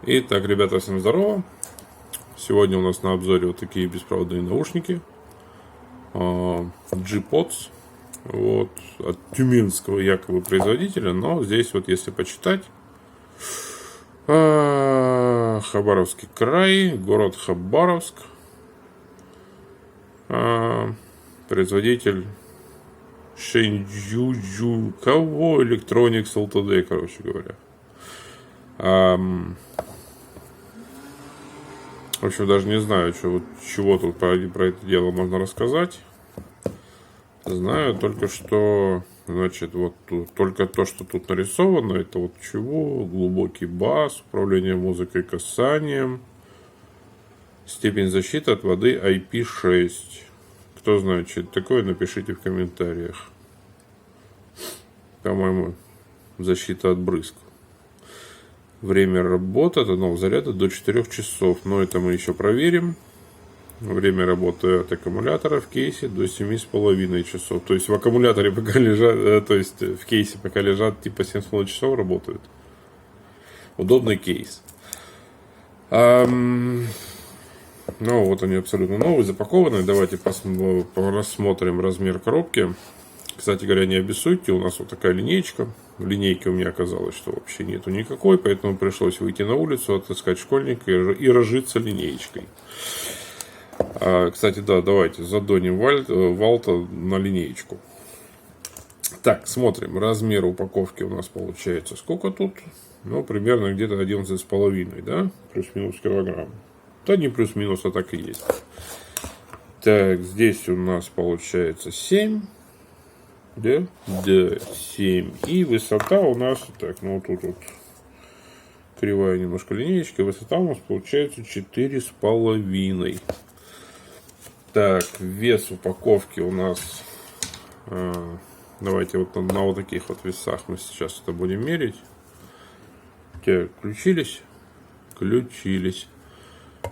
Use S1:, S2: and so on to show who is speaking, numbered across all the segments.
S1: Итак, ребята, всем здорово. Сегодня у нас на обзоре вот такие беспроводные наушники G-Pods, вот, от тюменского якобы производителя. Но здесь вот, если почитать, Хабаровский край, город Хабаровск, производитель Шэньчжу кого Electronics Ltd, короче говоря. В общем, даже не знаю, чего тут про это дело можно рассказать. Знаю только, что, значит, вот тут, только то, что тут нарисовано, это вот чего? Глубокий бас, управление музыкой касанием, степень защиты от воды IP6. Кто знает, что это такое, напишите в комментариях. По-моему, защита от брызг. Время работы от одного заряда до 4 часов. Но это мы еще проверим. Время работы от аккумулятора в кейсе до 7,5 часов. То есть в аккумуляторе пока лежат, то есть в кейсе пока лежат типа 7,5 часов работают. Удобный кейс. Ну вот они абсолютно новые, запакованные. Давайте рассмотрим размер коробки. Кстати говоря, не обессудьте, у нас вот такая линеечка. В линейке у меня оказалось, что вообще нету никакой, поэтому пришлось выйти на улицу, отыскать школьника и разжиться линеечкой. Кстати, да, давайте задонем Валта на линеечку. Так, смотрим. Размер упаковки у нас получается сколько тут? Ну, примерно где-то 11,5, да? Плюс-минус килограмм. Да не плюс-минус, а так и есть. Так, здесь у нас получается 7. Да? Да, 7. И высота у нас, так, ну тут вот кривая немножко линеечка. Высота у нас получается 4,5. Так, вес упаковки у нас, давайте вот на вот таких вот весах мы сейчас это будем мерить. Так, включились.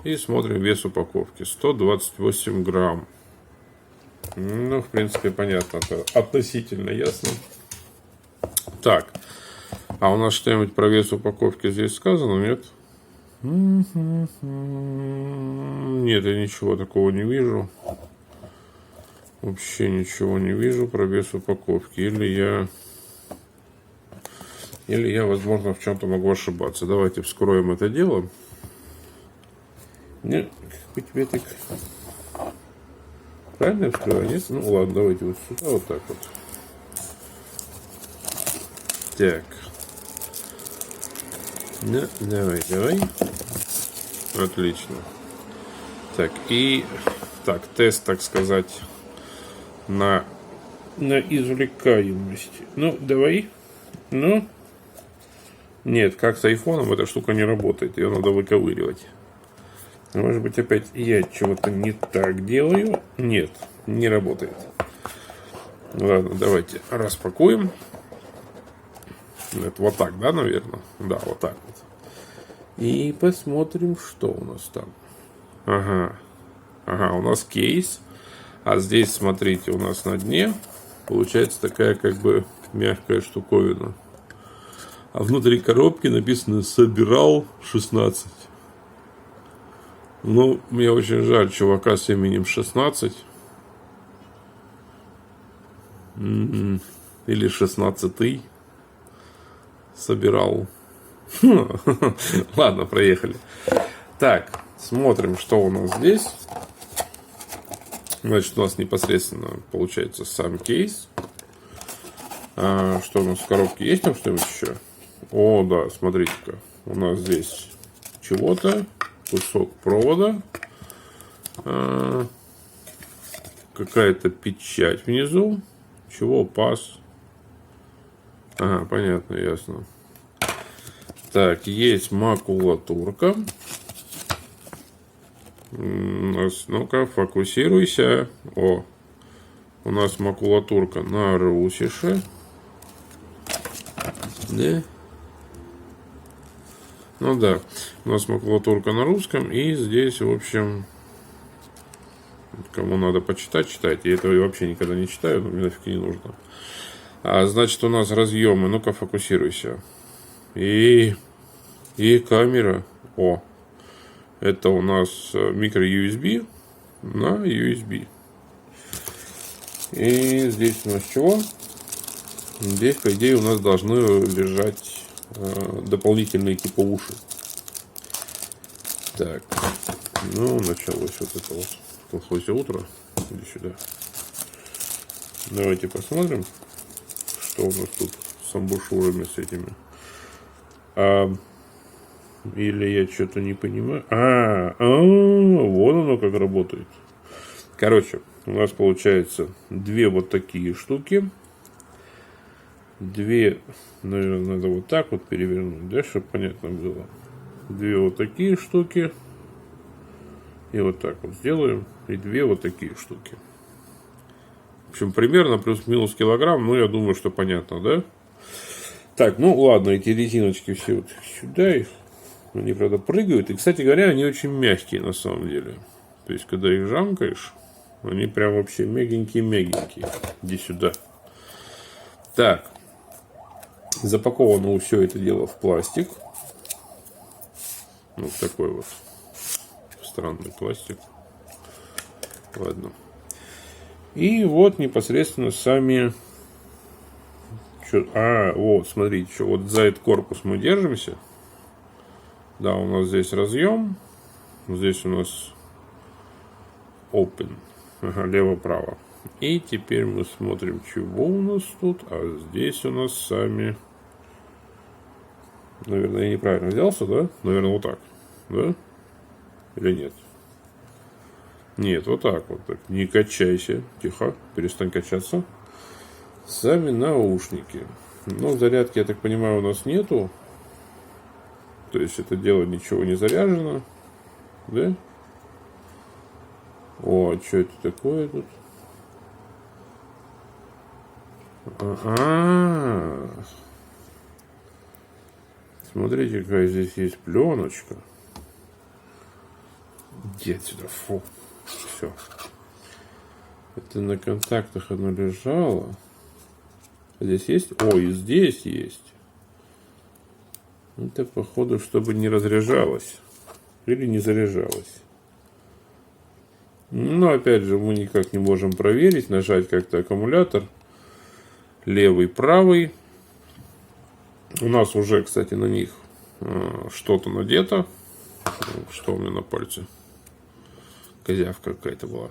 S1: И смотрим вес упаковки. 128 грамм. Ну, в принципе, понятно. Это относительно ясно. Так. А у нас что-нибудь про вес упаковки здесь сказано, нет? Нет, я ничего такого не вижу. Вообще ничего не вижу про вес упаковки. Или я, возможно, в чем-то могу ошибаться. Давайте вскроем это дело. Нет, как бы тебе так... Правильно я вскрываю? Нет? Ну ладно, давайте вот сюда, вот так вот. Так. Ну, давай. Отлично. Так, и... Так, тест, так сказать, на извлекаемость. Ну, давай. Ну. Нет, как с айфоном эта штука не работает. Ее надо выковыривать. Может быть, опять я чего-то не так делаю. Нет, не работает. Ладно, давайте распакуем. Это вот так, да, наверное? Да, вот так вот. И посмотрим, что у нас там. Ага, у нас кейс. А здесь, смотрите, у нас на дне получается такая как бы мягкая штуковина. А внутри коробки написано «Собирал 16». Ну, мне очень жаль чувака с именем 16. Или 16-й. Собирал. Ладно, проехали. Так, смотрим, что у нас здесь. Значит, у нас непосредственно получается сам кейс. Что у нас в коробке? Есть там что-нибудь еще? О, да, смотрите-ка. У нас здесь чего-то. Кусок провода. Какая-то печать внизу. Чего? Паз. Ага, понятно, ясно. Так, есть макулатурка. Ну-ка, фокусируйся. О, у нас макулатурка на русише. Да? Ну да, у нас макулатурка на русском. И здесь, в общем, кому надо почитать, читайте. Я этого вообще никогда не читаю, но мне нафиг не нужно. Значит, у нас разъемы. Ну-ка, фокусируйся. И камера. О, это у нас микро-USB на USB. И здесь у нас чего? Здесь, по идее, у нас должны лежать дополнительные типа уши. Так, ну, началось вот это вот колхозе утро. Иди сюда. Давайте посмотрим, что у нас тут с амбушюрами, с этими. Или я что-то не понимаю. Вот оно как работает. Короче, у нас получается две вот такие штуки. Две, наверное, надо вот так вот перевернуть, да, чтобы понятно было. Две вот такие штуки. И вот так вот сделаем. И две вот такие штуки. В общем, примерно плюс-минус килограмм. Ну, я думаю, что понятно, да? Так, ну ладно, эти резиночки все вот сюда. Они, правда, прыгают. И, кстати говоря, они очень мягкие на самом деле. То есть, когда их жамкаешь, они прям вообще мягенькие-мягенькие. Иди сюда. Так. Запаковано все это дело в пластик. Вот такой вот странный пластик. Ладно. И вот непосредственно сами... вот, смотрите, что вот за этот корпус мы держимся. Да, у нас здесь разъем. Здесь у нас open. Ага, лево-право. И теперь мы смотрим, чего у нас тут. А здесь у нас сами... Наверное, я неправильно взялся, да? Наверное, вот так. Да? Или нет? Нет, вот так вот. Так. Не качайся. Тихо. Перестань качаться. Сами наушники. Ну, зарядки, я так понимаю, у нас нету. То есть, это дело ничего не заряжено. Да? О, а что это такое тут? Смотрите, какая здесь есть пленочка. Иди отсюда, фу. Все. Это на контактах оно лежало. Здесь есть? О, и здесь есть. Это, походу, чтобы не разряжалось. Или не заряжалось. Но, опять же, мы никак не можем проверить. Нажать как-то аккумулятор. Левый, правый. У нас уже, кстати, на них что-то надето. Что у меня на пальце? Козявка какая-то была.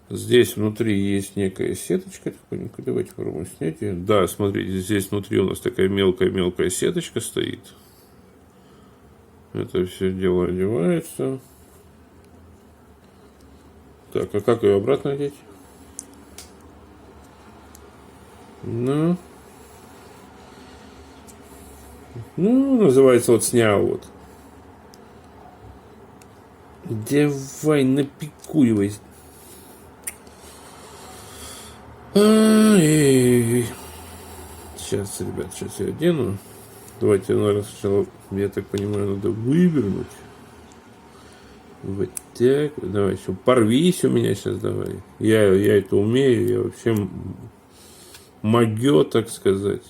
S1: Здесь внутри есть некая сеточка. Давайте попробуем снять ее. Да, смотрите, здесь внутри у нас такая мелкая-мелкая сеточка стоит. Это все дело одевается. Так, а как ее обратно одеть? Ну, называется вот снял вот. Давай, напикуривай. Сейчас, ребят, сейчас я одену. Давайте, наверное, сначала, я так понимаю, надо вывернуть. Вот так. Давай, еще порвись у меня сейчас, давай. Я это умею, я вообще могу, так сказать.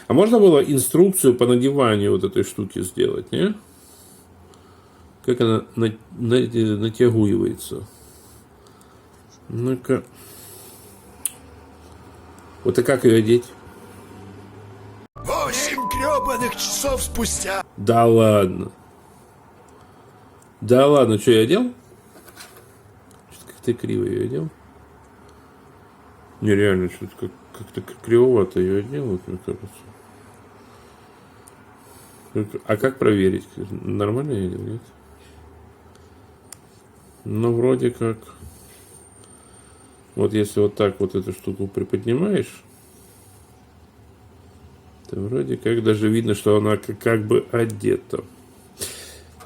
S1: А можно было инструкцию по надеванию вот этой штуки сделать, не? Как она натягивается? Ну-ка. Вот и как ее одеть?
S2: 8 гребаных часов спустя.
S1: Да ладно. Да ладно, что я одел? Что-то как-то криво ее одел. Нереально, что-то как-то кривовато ее одел, вот, мне кажется. А как проверить? Нормально я одел, нет? Ну, вроде как. Вот если вот так вот эту штуку приподнимаешь, то вроде как даже видно, что она как бы одета.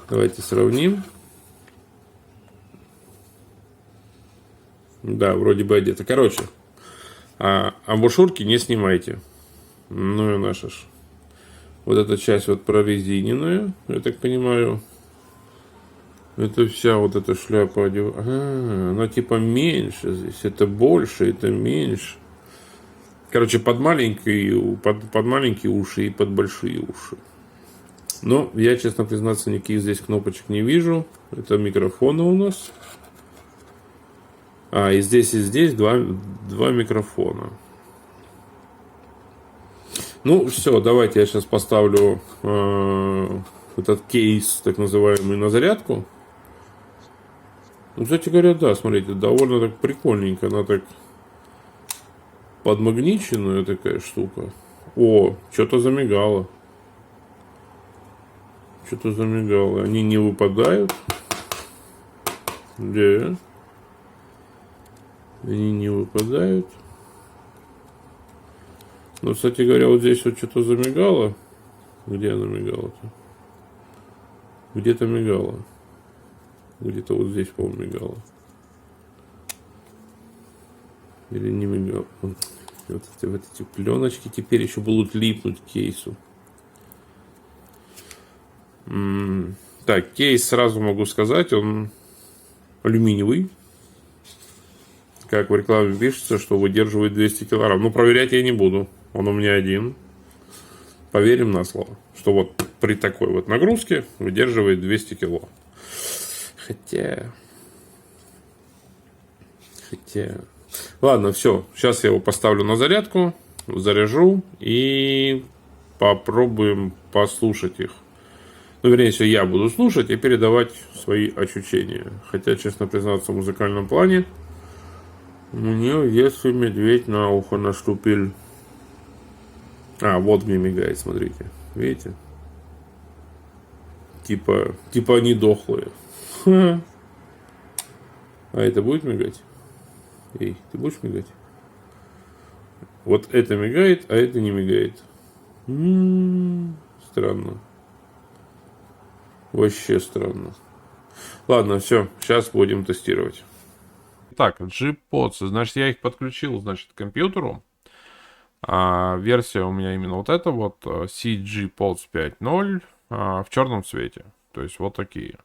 S1: Давайте сравним. Да, вроде бы одета. Короче, амбушюрки не снимайте. Ну и наша ж. Вот эта часть вот прорезиненная, я так понимаю. Это вся вот эта шляпа она типа меньше здесь. Это больше, это меньше. Короче, под маленькие уши и под большие уши. Но я, честно признаться, никаких здесь кнопочек не вижу. Это микрофоны у нас. И здесь два микрофона. Ну, все, давайте я сейчас поставлю этот кейс, так называемый, на зарядку. Ну, кстати говоря, да, смотрите, довольно так прикольненько. Она так подмагниченная такая штука. О, что-то замигало. Что-то замигало. Они не выпадают. Да. Они не выпадают. Но, кстати говоря, вот здесь вот что-то замигало. Где она мигала-то? Где-то мигала. Где-то вот здесь, по-моему, мигала. Или не мигала. Вот эти пленочки теперь еще будут липнуть к кейсу. Так, кейс, сразу могу сказать, он алюминиевый. Как в рекламе пишется, что выдерживает 200 килограмм. Но проверять я не буду. Он у меня один. Поверим на слово, что вот при такой вот нагрузке выдерживает 200 кило. Хотя... Ладно, все. Сейчас я его поставлю на зарядку. Заряжу. И попробуем послушать их. Ну, вернее, если я буду слушать и передавать свои ощущения. Хотя, честно признаться, в музыкальном плане мне, если медведь на ухо наступил. Вот где мигает, смотрите. Видите? Типа они дохлые. А это будет мигать? Эй, ты будешь мигать? Вот это мигает, а это не мигает. Странно. Вообще странно. Ладно, все, сейчас будем тестировать. Так, G-Pods, значит, я их подключил, значит, к компьютеру. Версия у меня именно вот эта вот, CG Pods 5.0, в черном цвете. То есть вот такие.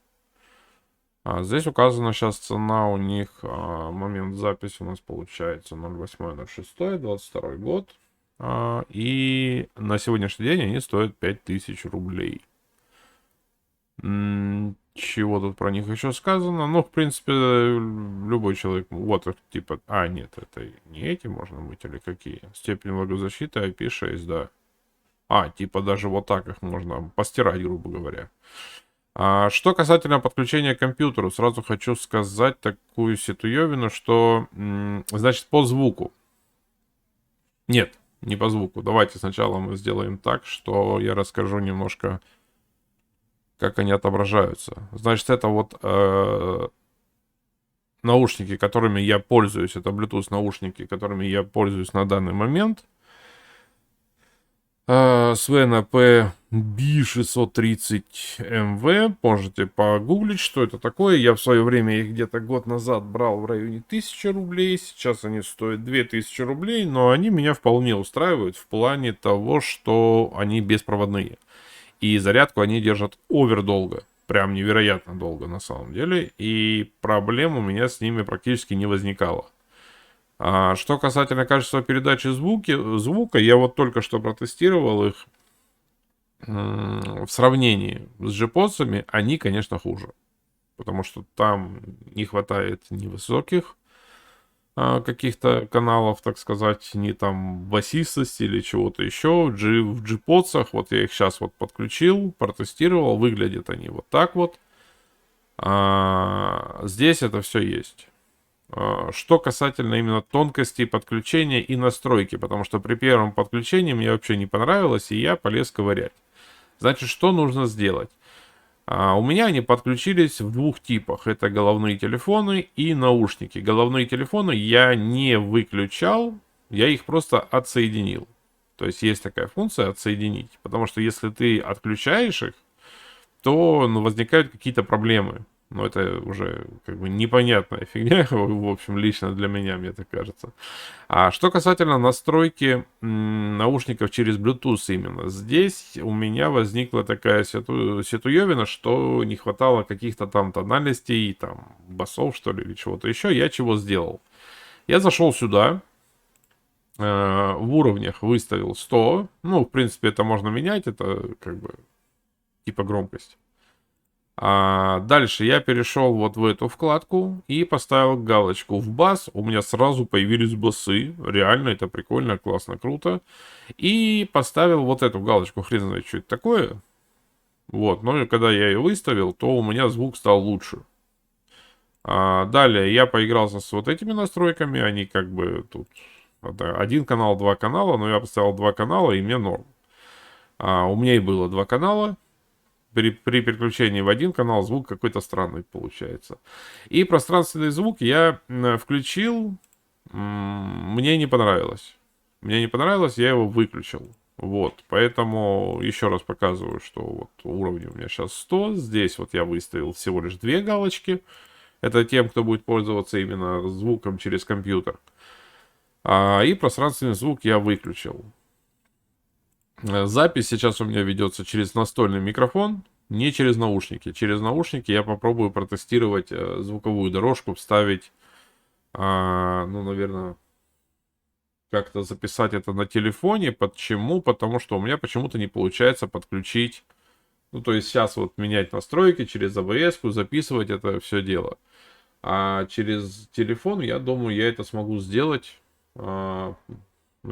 S1: Здесь указана сейчас цена у них, момент записи у нас получается 08.06.22 год. И на сегодняшний день они стоят 5000 рублей. Чего тут про них еще сказано? Ну, в принципе, любой человек... Вот, типа... нет, это не эти можно быть или какие? Степень влагозащиты IP6, да. Типа даже вот так их можно постирать, грубо говоря. Что касательно подключения к компьютеру, сразу хочу сказать такую ситуевину, что, значит, по звуку. Нет, не по звуку. Давайте сначала мы сделаем так, что я расскажу немножко, как они отображаются. Значит, это вот наушники, которыми я пользуюсь. Это Bluetooth наушники, которыми я пользуюсь на данный момент. Svena PB630MV. Можете погуглить, что это такое. Я в свое время их где-то год назад брал в районе 1000 рублей. Сейчас они стоят 2000 рублей. Но они меня вполне устраивают в плане того, что они беспроводные. И зарядку они держат овердолго. Прям невероятно долго на самом деле. И проблем у меня с ними практически не возникало. Что касательно качества передачи звука, я вот только что протестировал их. В сравнении с G-Pods'ами они, конечно, хуже. Потому что там не хватает ни высоких каких-то каналов, так сказать, ни там басистости или чего-то еще. В G-Pods'ах, вот я их сейчас вот подключил, протестировал, выглядят они вот так вот. Здесь это все есть. Что касательно именно тонкостей подключения и настройки, потому что при первом подключении мне вообще не понравилось, и я полез ковырять. Значит, что нужно сделать? У меня они подключились в двух типах. Это головные телефоны и наушники. Головные телефоны я не выключал, я их просто отсоединил. То есть есть такая функция отсоединить. Потому что если ты отключаешь их, то возникают какие-то проблемы. Но это уже как бы непонятная фигня, в общем, лично для меня, мне так кажется. Что касательно настройки наушников через Bluetooth именно. Здесь у меня возникла такая ситуевина, что не хватало каких-то там тональностей, там, басов, что ли, или чего-то еще. Я чего сделал? Я зашел сюда, в уровнях выставил 100. Ну, в принципе, это можно менять, это как бы
S3: типа громкость. Дальше я перешел вот в эту вкладку и поставил галочку в бас. У меня сразу появились басы. Реально, это прикольно, классно, круто. И поставил вот эту галочку. Хрен знает, что это такое. Вот, но когда я ее выставил, то у меня звук стал лучше. Далее я поигрался с вот этими настройками. Они как бы тут один канал, два канала. Но я поставил два канала, и мне норм. У меня и было два канала. При переключении в один канал звук какой-то странный получается. И пространственный звук я включил. Мне не понравилось. Мне не понравилось, я его выключил. Вот, поэтому еще раз показываю, что вот уровень у меня сейчас 100. Здесь вот я выставил всего лишь 2 галочки. Это тем, кто будет пользоваться именно звуком через компьютер. И пространственный звук я выключил. Запись сейчас у меня ведется через настольный микрофон, не через наушники. Через наушники я попробую протестировать звуковую дорожку, вставить, ну, наверное, как-то записать это на телефоне. Почему? Потому что у меня почему-то не получается подключить, ну, то есть сейчас вот менять настройки через ABS-ку, записывать это все дело. А через телефон, я думаю, я это смогу сделать, ну,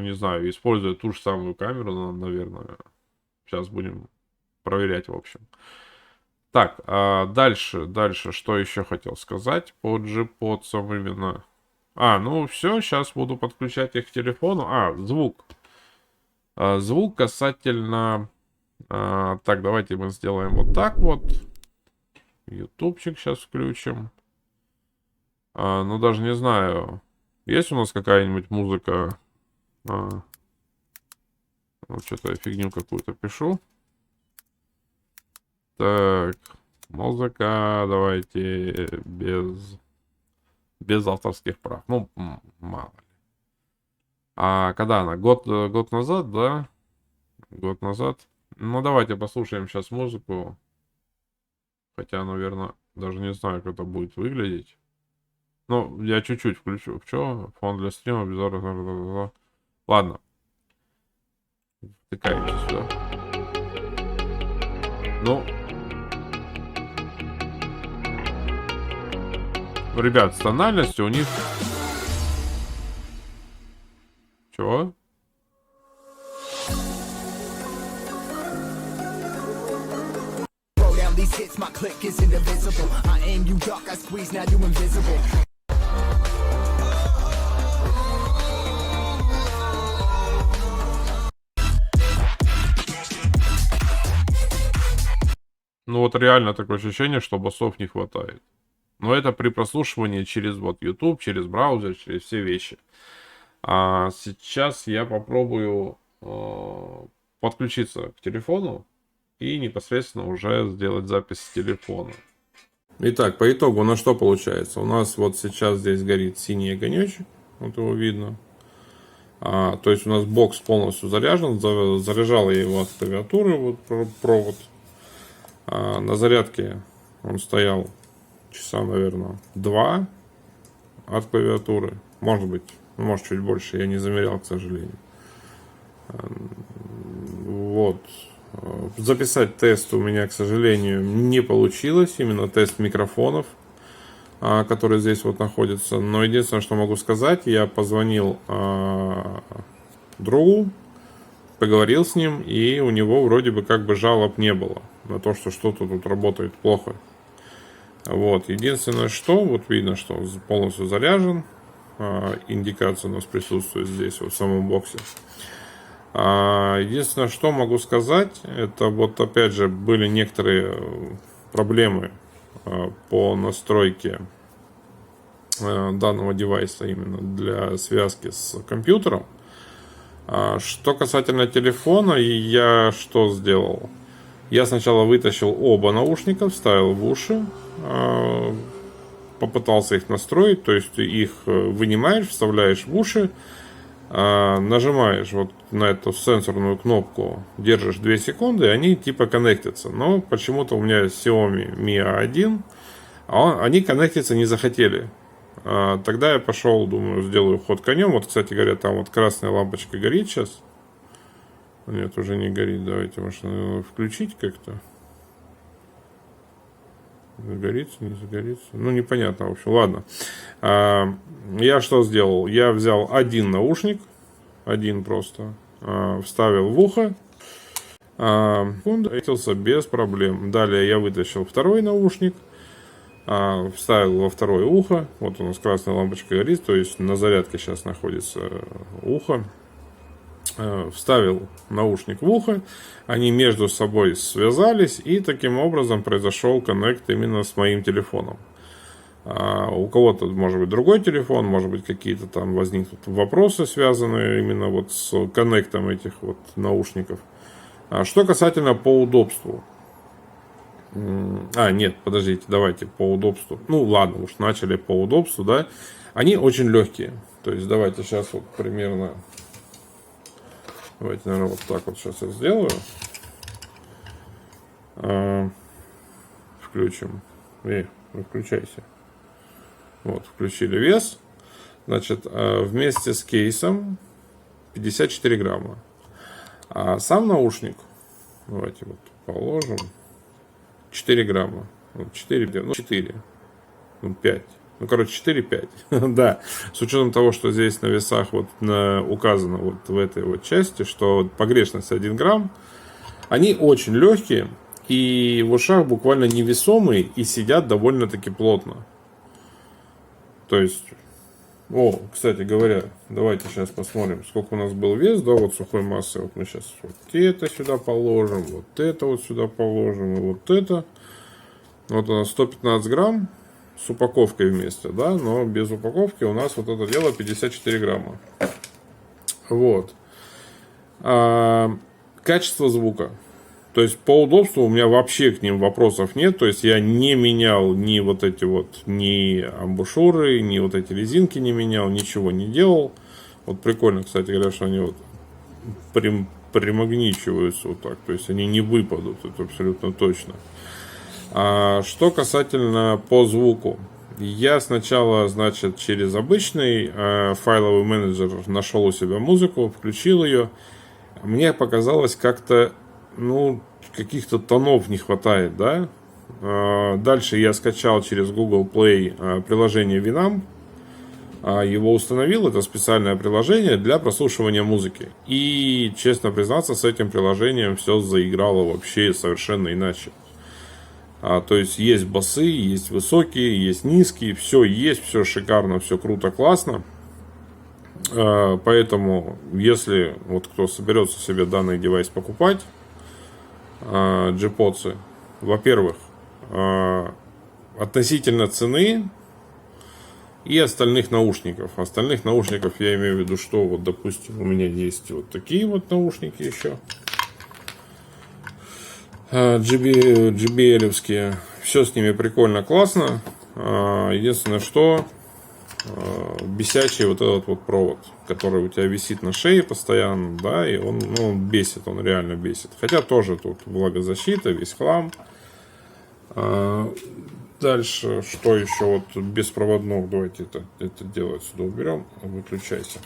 S3: не знаю, используя ту же самую камеру, наверное. Сейчас будем проверять, в общем. Так, дальше, что еще хотел сказать по JPods именно. Ну все, сейчас буду подключать их к телефону. Звук. Звук касательно... так, давайте мы сделаем вот так вот. Ютубчик сейчас включим. Ну, даже не знаю, есть у нас какая-нибудь музыка... Вот что-то я фигню какую-то пишу. Так, музыка, давайте без авторских прав. Ну, мало ли. Когда она? Год назад, да? Год назад. Ну, давайте послушаем сейчас музыку. Хотя, наверное, даже не знаю, как это будет выглядеть. Ну, я чуть-чуть включу. Что? Фон для стрима, обзор. Ладно. Втыкаемся сюда. Ну. Ребят, с тональностью у них... Чего? Ну вот реально такое ощущение, что басов не хватает. Но это при прослушивании через вот YouTube, через браузер, через все вещи. Сейчас я попробую подключиться к телефону и непосредственно уже сделать запись с телефона. Итак, по итогу на что получается? У нас вот сейчас здесь горит синий огонечек. Вот его видно. То есть у нас бокс полностью заряжен. Заряжал я его от клавиатуры, вот провод. На зарядке он стоял часа, наверное, 2 от клавиатуры. Может быть, может чуть больше, я не замерял, к сожалению. Вот. Записать тест у меня, к сожалению, не получилось. Именно тест микрофонов, который здесь вот находится. Но единственное, что могу сказать, я позвонил другу, поговорил с ним, и у него вроде бы как бы жалоб не было на то, что что-то тут работает плохо. Вот. Единственное, что, вот видно, что он полностью заряжен. Индикация у нас присутствует здесь, вот в самом боксе. Единственное, что могу сказать, это вот опять же были некоторые проблемы по настройке данного девайса именно для связки с компьютером. Что касательно телефона, я что сделал? Я сначала вытащил оба наушника, вставил в уши, попытался их настроить, то есть их вынимаешь, вставляешь в уши, нажимаешь вот на эту сенсорную кнопку, держишь 2 секунды, и они типа коннектятся. Но почему-то у меня Xiaomi Mi A1, они коннектиться не захотели. Тогда я пошел, думаю, сделаю ход конем. Вот, кстати говоря, там вот красная лампочка горит сейчас. Нет, уже не горит. Давайте, может, включить как-то.
S1: Загорится, не загорится. Ну, непонятно, в общем. Ладно. Я что сделал? Я взял один наушник. Один просто. Вставил в ухо. Он встретился без проблем. Далее я вытащил второй наушник. Вставил во второе ухо. Вот у нас красная лампочка горит. То есть на зарядке сейчас находится ухо. Вставил наушник в ухо, они между собой связались, и таким образом произошел коннект именно с моим телефоном. У кого-то может быть другой телефон, может быть какие-то там возникнут вопросы, связанные именно вот с коннектом этих вот наушников. Что касательно по удобству. Нет, подождите, давайте по удобству. Ну ладно, уж начали по удобству, да. Они очень легкие. То есть давайте сейчас вот примерно... Давайте, наверное, вот так вот сейчас я сделаю. Включим. Включайся. Вот, включили вес. Значит, вместе с кейсом 54 грамма. А сам наушник, давайте вот положим, 4 грамма. 4, 5. Ну, короче, 4-5. Да, с учетом того, что здесь на весах вот указано вот в этой вот части, что погрешность 1 грамм, они очень легкие и в ушах буквально невесомые и сидят довольно-таки плотно. То есть, кстати говоря, давайте сейчас посмотрим, сколько у нас был вес, да, вот сухой массы. Вот мы сейчас вот это сюда положим, вот это вот сюда положим, и вот это. Вот у нас 115 грамм. С упаковкой вместе, да, но без упаковки у нас вот это дело 54 грамма. Вот. Качество звука. То есть по удобству у меня вообще к ним вопросов нет. То есть я не менял ни вот эти вот, ни амбушюры, ни вот эти резинки не менял, ничего не делал. Вот прикольно, кстати говоря, что они вот примагничиваются вот так. То есть они не выпадут, это абсолютно точно. Что касательно по звуку. Я сначала, значит, через обычный файловый менеджер нашел у себя музыку, включил ее. Мне показалось как-то, каких-то тонов не хватает, да. Дальше я скачал через Google Play приложение Winamp. Его установил, это специальное приложение для прослушивания музыки. И, честно признаться, с этим приложением все заиграло вообще совершенно иначе. То есть есть басы, есть высокие, есть низкие, все есть, все шикарно, все круто, классно. Поэтому, если вот кто соберется себе данный девайс покупать, JPods, во-первых, относительно цены и остальных наушников. Остальных наушников я имею в виду, что вот, допустим, у меня есть вот такие вот наушники еще. JBL-евские. Все с ними прикольно, классно. Единственное, что бесячий вот этот вот провод, который у тебя висит на шее постоянно, да, и он бесит, он реально бесит. Хотя тоже тут влагозащита, весь хлам. Дальше, что еще вот беспроводного, давайте это дело отсюда уберем, выключайся.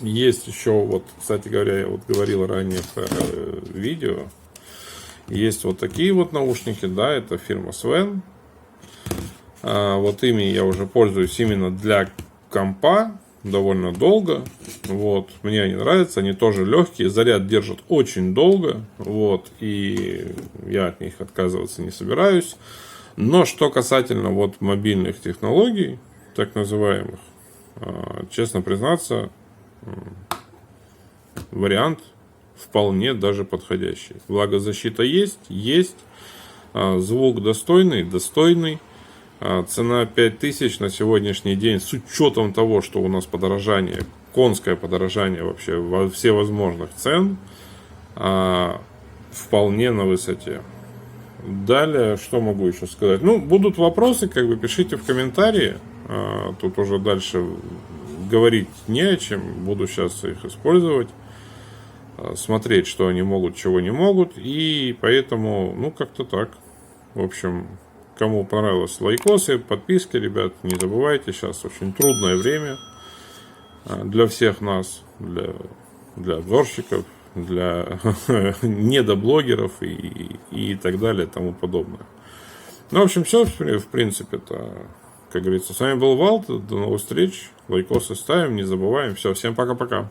S1: Есть еще вот, кстати говоря, я вот говорил ранее в видео, есть вот такие вот наушники, да, это фирма Sven. Вот ими я уже пользуюсь именно для компа довольно долго. Вот, мне они нравятся, они тоже легкие, заряд держат очень долго, вот, и я от них отказываться не собираюсь. Но что касательно вот мобильных технологий, так называемых, честно признаться, вариант вполне даже подходящий. Влагозащита есть, звук достойный. Цена 5000 на сегодняшний день, с учетом того, что у нас подорожание, конское подорожание вообще во всевозможных цен, вполне на высоте. Далее, что могу еще сказать? Будут вопросы, пишите в комментарии. Тут уже дальше говорить не о чем. Буду сейчас их использовать. Смотреть, что они могут, чего не могут. И поэтому, как-то так. В общем, кому понравилось, лайкосы, подписки, ребят, не забывайте. Сейчас очень трудное время для всех нас, для обзорщиков, для недоблогеров и так далее, и тому подобное. Ну, в общем, все, в принципе-то, как говорится. С вами был Валт. До новых встреч. Лайкосы ставим, не забываем. Все, всем пока-пока.